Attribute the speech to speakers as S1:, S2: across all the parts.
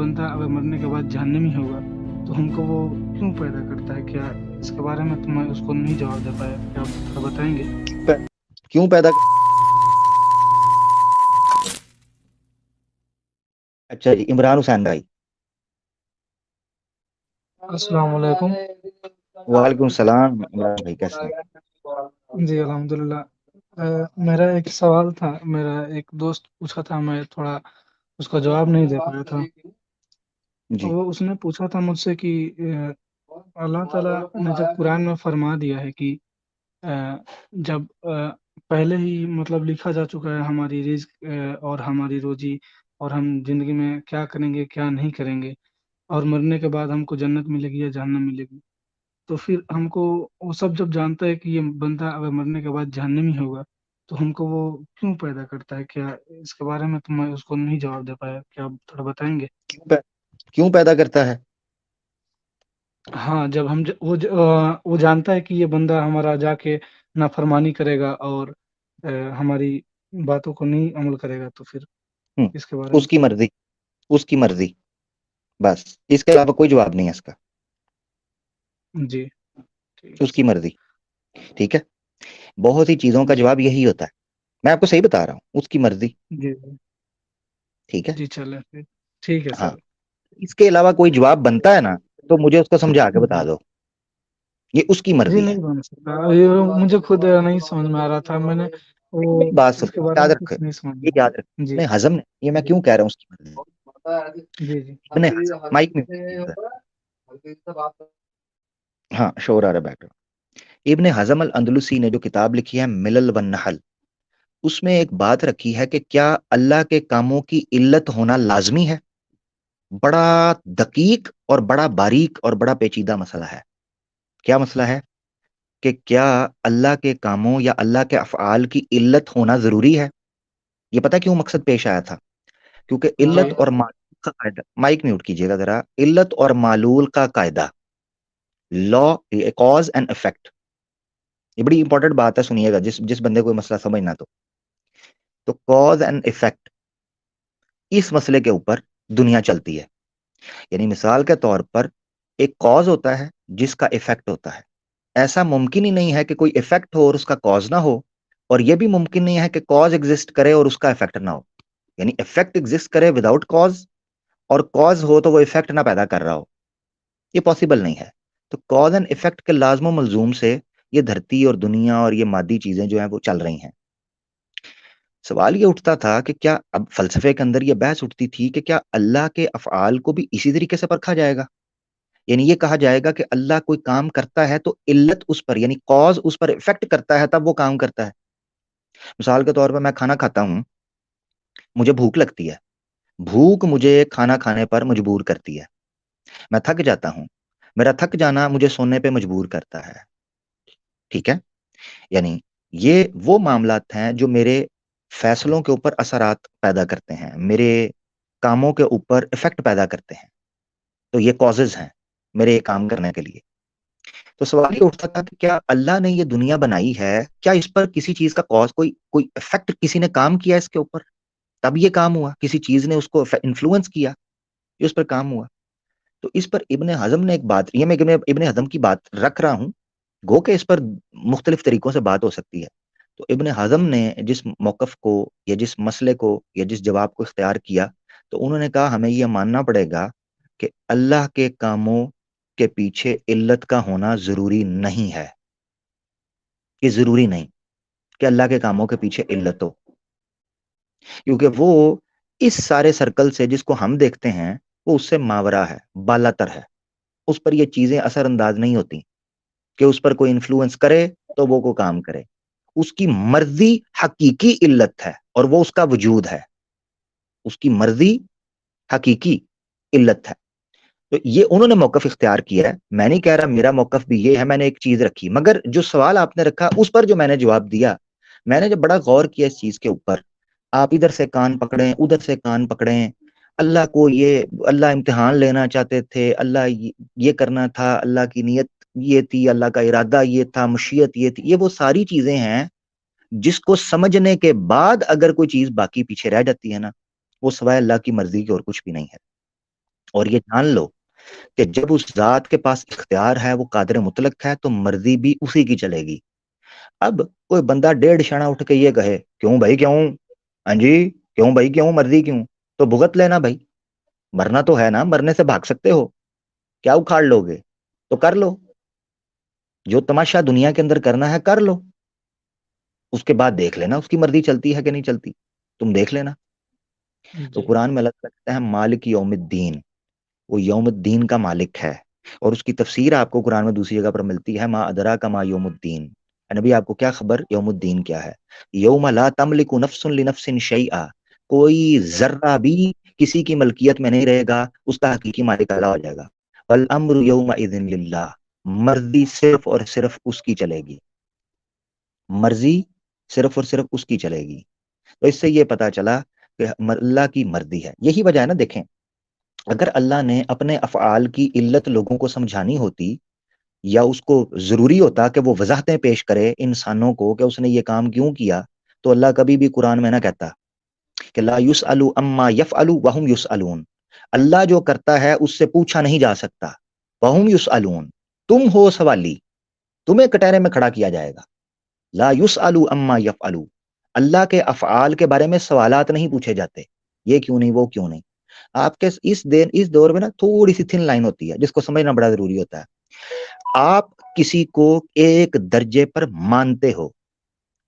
S1: बंदा अगर मरने के बाद जहन्नमी होगा तो हमको वो क्यों पैदा करता है? क्या इसके बारे में तो मैं उसको नहीं जवाब दे पाया, क्या आप थोड़ा बताएंगे?
S2: क्यों पैदा। अच्छा जी, इमरान हुसैन भाई।
S1: अस्सलाम वालेकुम।
S2: वालेकुम सलाम। इमरान भाई कैसे हैं?
S1: जी अल्हम्दुलिल्लाह। मेरा एक सवाल था, मेरा एक दोस्त पूछा था, मैं थोड़ा उसका जवाब नहीं दे पाया था।
S2: जी
S1: वो उसने पूछा था मुझसे कि अल्लाह ताला ने जब कुरान में फरमा दिया है कि जब पहले ही मतलब लिखा जा चुका है हमारी रिज्क और हमारी रोजी, और हम जिंदगी में क्या करेंगे क्या नहीं करेंगे, और मरने के बाद हमको जन्नत मिलेगी या जहन्नम मिलेगी, तो फिर हमको वो सब जब जानता है कि ये बंदा अगर मरने के बाद जहन्नमी होगा तो हमको वो क्यों पैदा करता है? क्या इसके बारे में तो मैं उसको नहीं जवाब दे पाया, क्या आप थोड़ा बताएंगे?
S2: क्यों पैदा करता है।
S1: हाँ, जब वो जानता है कि ये बंदा हमारा जाके नाफरमानी करेगा और अ, हमारी बातों को नहीं अमल करेगा, तो फिर इसके बारे में।
S2: उसकी मर्जी। उसकी मर्जी। बस इसके अलावा कोई जवाब नहीं है इसका।
S1: जी ठीक
S2: उसकी मर्जी। ठीक है। बहुत ही चीजों
S1: है।
S2: का
S1: जी
S2: जवाब यही होता है। मैं आपको सही बता रहा हूँ, उसकी मर्जी।
S1: जी जी।
S2: ठीक है।
S1: जी चले फिर, ठीक है
S2: हाँ।
S1: सर।
S2: इसके अलावा कोई जवाब बनता है ना, तो मुझे उसको समझा के बता
S1: जी
S2: दो। ये उसकी
S1: जी,
S2: मर्जी है।
S1: नहीं बन सकता ये, मुझे खुद नहीं समझ में आ रहा था, मैंने
S2: लेकिन
S1: वो
S2: मेरी बात सुनो,
S1: इसके बारे
S2: याद
S1: में
S2: रखो।
S1: कुछ नहीं समझ
S2: ये याद रखो,
S1: में। जी
S2: इब्ने हजम ने, ये मैं
S1: जी
S2: क्यों कह रहा हूँ उसकी मर्जी।
S1: जी जी
S2: इब्ने हजम, माइक में हाँ शोर आ रहा है बैकग्राउंड। इब्ने हजम अल अंदलुसी ने जो किताब लिखी है मिलल वन नहल, उसमें एक बात रखी है कि क्या अल्लाह के कामों की इल्लत होना लाजमी है। बड़ा दकीक और बड़ा बारीक और बड़ा पेचीदा मसला है। क्या मसला है कि क्या अल्लाह के कामों या अल्लाह के अफ़आल की इल्लत होना जरूरी है। ये पता क्यों मकसद पेश आया था? क्योंकि
S1: जी
S2: इल्लत और मालूल का कायदा, माइक म्यूट कीजिएगा जरा, इल्लत और मालूल का कायदा, लॉ, कॉज एंड इफेक्ट। ये बड़ी इंपॉर्टेंट बात है, सुनिएगा जिस जिस बंदे को ये मसला समझना। तो कॉज एंड इफेक्ट, इस मसले के ऊपर दुनिया चलती है। यानी मिसाल के तौर पर एक कॉज होता है जिसका इफेक्ट होता है। ऐसा मुमकिन ही नहीं है कि कोई इफेक्ट हो और उसका कॉज ना हो, और यह भी मुमकिन नहीं है कि कॉज एग्जिस्ट करे और उसका इफेक्ट ना हो। यानी इफेक्ट एग्जिस्ट करे विदाउट कॉज, और कॉज हो तो वो इफेक्ट ना पैदा कर रहा हो। ये पॉसिबल नहीं है। तो कॉज एंड इफेक्ट के लाजमो मलजूम से ये धरती और दुनिया और ये मादी चीजें जो हैं वो चल रही हैं। सवाल ये उठता था कि क्या, अब फलसफे के अंदर ये बहस उठती थी कि क्या अल्लाह के अफआल को भी इसी तरीके से परखा जाएगा। यानी ये कहा जाएगा कि अल्लाह कोई काम करता है तो इल्लत उस पर, यानी कॉज उस पर इफेक्ट करता है तब वो काम करता है। मिसाल के तौर पर मैं खाना खाता हूँ, मुझे भूख लगती है, भूख मुझे खाना खाने पर मजबूर करती है। मैं थक जाता हूँ, मेरा थक जाना मुझे सोने पे मजबूर करता है। ठीक है। यानी ये वो मामलात हैं जो मेरे फैसलों के ऊपर असरात पैदा करते हैं, मेरे कामों के ऊपर इफेक्ट पैदा करते हैं। तो ये कॉजेज हैं मेरे काम करने के लिए। तो सवाल ये उठता था कि क्या अल्लाह ने ये दुनिया बनाई है, क्या इस पर किसी चीज का कॉज, कोई कोई इफेक्ट किसी ने काम किया इसके ऊपर, तब ये काम हुआ, किसी चीज ने उसको इन्फ्लुएंस किया, ये उस पर काम हुआ। तो इस पर इब्ने हजम ने एक बात, ये मैं इब्ने हजम की बात रख रहा हूँ, गो के इस पर मुख्तलिफ तरीकों से बात हो सकती है। तो इब्ने हजम ने जिस मौकफ को या जिस मसले को या जिस जवाब को इख्तियार किया, तो उन्होंने कहा हमें यह मानना पड़ेगा कि अल्लाह के कामों के पीछे इल्लत का होना जरूरी नहीं है। ये जरूरी नहीं कि अल्लाह के कामों के पीछे इल्लत हो, क्योंकि वो इस सारे सर्कल से जिसको हम देखते हैं वो उससे मावरा है, बालातर है। उस पर ये चीजें असरअंदाज नहीं होती कि उस पर कोई इन्फ्लुएंस करे तो वो को काम करे। उसकी मर्जी हकीकी इल्लत है और वो उसका वजूद है। उसकी मर्जी हकीकी इल्लत है। तो ये उन्होंने मौकफ इख्तियार किया है। मैं नहीं कह रहा मेरा मौकफ भी ये है, मैंने एक चीज रखी, मगर जो सवाल आपने रखा उस पर जो मैंने जवाब दिया, मैंने जब बड़ा गौर किया इस चीज के ऊपर, आप इधर से कान पकड़े उधर से कान पकड़े, अल्लाह को ये, अल्लाह इम्तिहान लेना चाहते थे, अल्लाह ये करना था, अल्लाह की नीयत ये थी, अल्लाह का इरादा ये था, मशीयत ये थी, ये वो सारी चीजें हैं जिसको समझने के बाद अगर कोई चीज बाकी पीछे रह जाती है ना, वो सवाए अल्लाह की मर्जी की और कुछ भी नहीं है। اور یہ جان لو کہ جب اس ذات کے پاس اختیار ہے، وہ قادر مطلق ہے، تو مرضی بھی اسی کی چلے گی۔ اب کوئی بندہ 1.5 اٹھ کے یہ کہے کیوں بھائی کیوں، ہاں جی کیوں بھائی کیوں، مرضی کیوں، تو بھگت لینا بھائی، مرنا تو ہے نا، مرنے سے بھاگ سکتے ہو، کیا اکھاڑ لو گے، تو کر لو، جو تماشا دنیا کے اندر کرنا ہے کر لو، اس کے بعد دیکھ لینا اس کی مرضی چلتی ہے کہ نہیں چلتی، تم دیکھ لینا۔ تو
S1: جی
S2: قرآن میں اللہ کہتا ہے مالک یوم الدین، وہ یوم الدین کا مالک ہے، اور اس کی تفسیر آپ کو قرآن میں دوسری جگہ پر ملتی ہے، ما ادرا کا ما یوم الدین، نبی آپ کو کیا خبر یوم الدین کیا ہے؟ یوم لا تملک نفس لنفس شیئا، کوئی ذرہ بھی کسی کی ملکیت میں نہیں رہے گا، اس کا حقیقی مالک اللہ ہو جائے گا، والامر یومئذ للہ، مرضی صرف اور صرف اس کی چلے گی، مرضی صرف اور صرف اس کی چلے گی۔ تو اس سے یہ پتا چلا کہ اللہ کی مرضی ہے۔ یہی وجہ ہے نا، دیکھیں اگر اللہ نے اپنے افعال کی علت لوگوں کو سمجھانی ہوتی، یا اس کو ضروری ہوتا کہ وہ وضاحتیں پیش کرے انسانوں کو کہ اس نے یہ کام کیوں کیا، تو اللہ کبھی بھی قرآن میں نہ کہتا کہ لا یسأل اما یفعل وہم یسألون، اللہ جو کرتا ہے اس سے پوچھا نہیں جا سکتا، وہم یسألون، تم ہو سوالی، تمہیں کٹہرے میں کھڑا کیا جائے گا، لا یسأل اما یفعل، اللہ کے افعال کے بارے میں سوالات نہیں پوچھے جاتے، یہ کیوں نہیں وہ کیوں نہیں۔ آپ کے اس دور میں نا تھوڑی سی تھن لائن ہوتی ہے جس کو سمجھنا بڑا ضروری ہوتا ہے۔ آپ کسی کو ایک درجے پر مانتے ہو،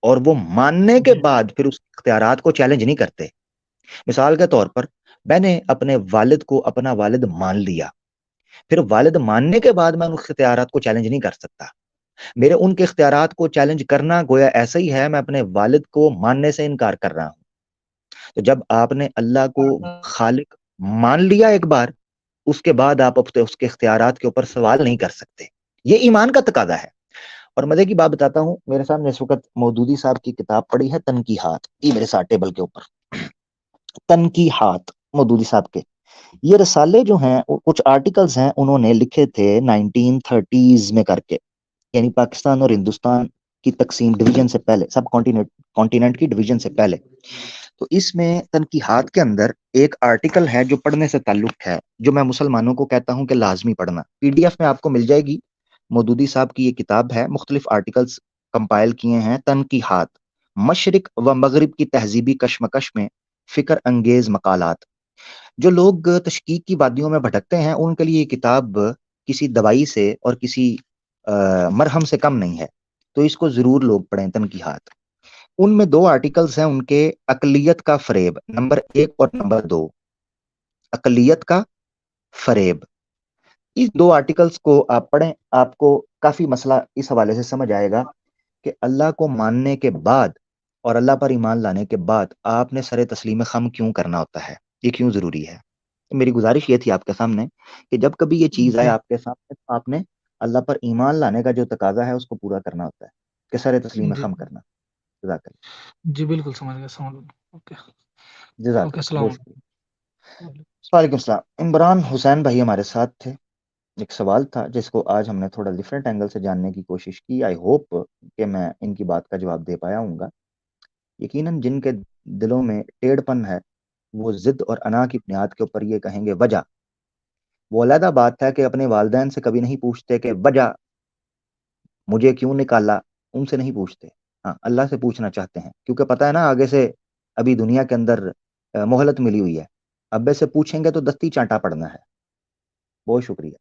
S2: اور وہ ماننے کے
S1: جی
S2: بعد پھر اس اختیارات کو چیلنج نہیں کرتے۔ مثال کے طور پر میں نے اپنے والد کو اپنا والد مان لیا، پھر والد ماننے کے بعد میں ان اختیارات کو چیلنج نہیں کر سکتا، میرے ان کے اختیارات کو چیلنج کرنا گویا ایسا ہی ہے میں اپنے والد کو ماننے سے انکار کر رہا ہوں۔ تو جب آپ نے اللہ کو خالق مان لیا ایک بار، اس کے بعد آپ اس کے اختیارات کے اوپر سوال نہیں کر سکتے، یہ ایمان کا تقاضا ہے۔ اور مزے کی بات بتاتا ہوں، میرے سامنے اس وقت مودودی صاحب کی کتاب پڑی ہے تنقیحات، یہ میرے ساتھ ٹیبل کے اوپر تنقیحات مودودی صاحب کے، یہ رسالے جو ہیں کچھ آرٹیکلز ہیں انہوں نے لکھے تھے 1930s میں کر کے، یعنی پاکستان اور ہندوستان کی تقسیم ڈویژن سے پہلے، سب کانٹیننٹ کی ڈویژن سے پہلے۔ تو اس میں تنقیحات کے اندر ایک آرٹیکل ہے جو پڑھنے سے تعلق ہے، جو میں مسلمانوں کو کہتا ہوں کہ لازمی پڑھنا، پی ڈی ایف میں آپ کو مل جائے گی، مودودی صاحب کی یہ کتاب ہے، مختلف آرٹیکلز کمپائل کیے ہیں، تنقیحات، مشرق و مغرب کی تہذیبی کشمکش میں فکر انگیز مقالات۔ جو لوگ تشکیک کی وادیوں میں بھٹکتے ہیں ان کے لیے یہ کتاب کسی دوائی سے اور کسی مرہم سے کم نہیں ہے، تو اس کو ضرور لوگ پڑھیں، تنقیحات۔ ان میں 2 آرٹیکلز ہیں ان کے، اقلیت کا فریب نمبر 1 اور نمبر 2، اقلیت کا فریب، اس 2 آرٹیکلز کو آپ پڑھیں، آپ کو کافی مسئلہ اس حوالے سے سمجھ آئے گا کہ اللہ کو ماننے کے بعد اور اللہ پر ایمان لانے کے بعد آپ نے سر تسلیم خم کیوں کرنا ہوتا ہے، یہ کیوں ضروری ہے۔ میری گزارش یہ تھی آپ کے سامنے کہ جب کبھی یہ چیز آئے
S1: جی
S2: آپ کے سامنے، آپ نے اللہ پر ایمان لانے کا جو تقاضا ہے اس کو پورا کرنا ہوتا ہے، کہ سر تسلیم
S1: جی
S2: خم کرنا۔ جزاک
S1: جی بالکل سمجھ گیا، سمجھ گیا، اوکے
S2: اللہ، جزاک
S1: اوکے،
S2: اللہ،
S1: السلام
S2: بہت شکریہ۔
S1: علیکم۔
S2: وعلیکم السلام۔ عمران حسین بھائی ہمارے ساتھ تھے، ایک سوال تھا جس کو آج ہم نے تھوڑا ڈفرینٹ اینگل سے جاننے کی کوشش کی، آئی ہوپ کہ میں ان کی بات کا جواب دے پایا ہوں گا۔ یقیناً جن کے دلوں میں ٹیڑھ پن ہے وہ ضد اور انا کی بنیاد کے اوپر یہ کہیں گے وجہ، وہ علیحدہ بات ہے کہ اپنے والدین سے کبھی نہیں پوچھتے کہ وجہ مجھے کیوں نکالا، ان سے نہیں پوچھتے، ہاں اللہ سے پوچھنا چاہتے ہیں، کیونکہ پتہ ہے نا آگے سے ابھی دنیا کے اندر مہلت ملی ہوئی ہے، ابے سے پوچھیں گے تو دستی چانٹا پڑنا ہے۔ بہت شکریہ۔